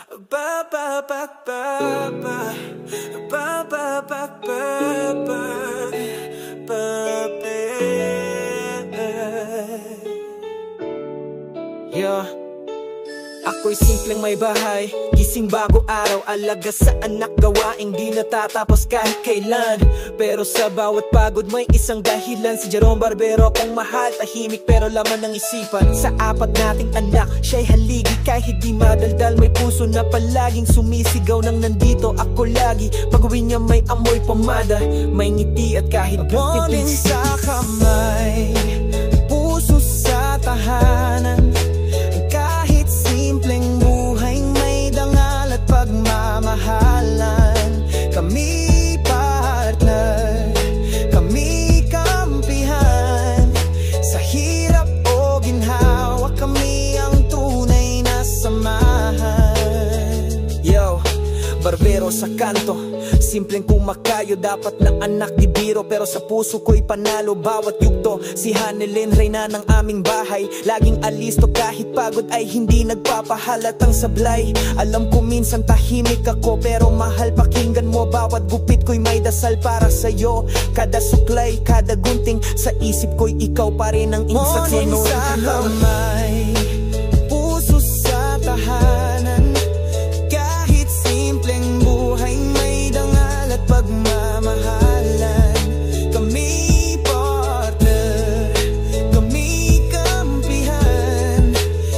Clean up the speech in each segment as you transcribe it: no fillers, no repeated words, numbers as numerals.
Ba ba ba ba ba ba ba ba ba ba ba. Yeah. Ako'y simpleng may bahay, gising bago araw, alaga sa anak, gawaing di natatapos kahit kailan. Pero sa bawat pagod may isang dahilan. Si Jerome Barbero kung mahal, tahimik pero laman ng isipan. Sa apat nating anak, siya'y haligi kahit di madaldal. May puso na palaging sumisigaw nang nandito ako lagi. Pag-uwi niya may amoy pomada, may ngiti at kahit morning sa kamay, puso sa tahanan. Simpleng buhay may dangal at pagmamahalan. Kami partner, kami kampihan. Sa hirap o ginhawa, kami ang tunay na samahan. Yo, Barbero sa kanto, simpleng kumakayo, dapat ng anak di biro. Pero sa puso ko'y panalo bawat yugto. Si Hanelin, reyna ng aming bahay, laging alisto kahit pagod ay hindi nagpapahalatang sablay. Alam ko minsan tahimik ako pero mahal pakinggan mo. Bawat gupit ko'y may dasal para sa'yo. Kada suklay, kada gunting sa isip ko'y ikaw pa rin ang insak. Morning sa kamay, puso sa tahanan. Kahit simpleng buhay may dangal at pagmamahalan. Kami partner, kami kampihan.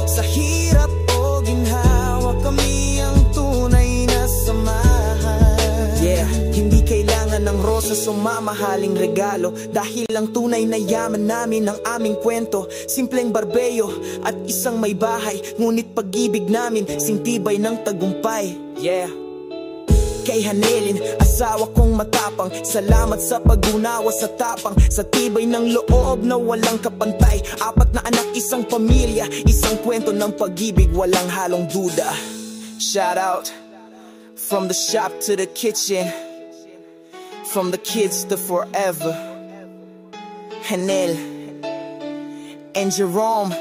Sa hirap o ginhawa, kami ang tunay na samahan. Yeah, hindi kailangan ng rosas o mamahaling regalo, dahil ang tunay na yaman namin ang aming kwento. Simpleng barbeyo at isang may bahay, ngunit pag-ibig namin sintibay ng tagumpay. Yeah. Kay Hanelin, asawa kong matapang, salamat sa pag-unawa sa tapang. Sa tibay ng loob na walang kapantay, apat na anak, isang pamilya, isang kwento ng pag-ibig, walang halong duda. Shout out from the shop to the kitchen, from the kids to forever. Hanel and Jerome,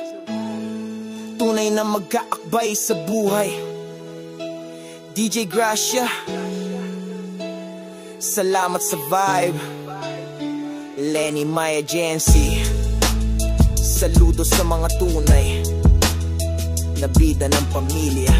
tunay na mag-aakbay sa buhay. DJ Gracia, salamat sa vibe. Lenny Maya Jency, saludo sa mga tunay na bida ng pamilya.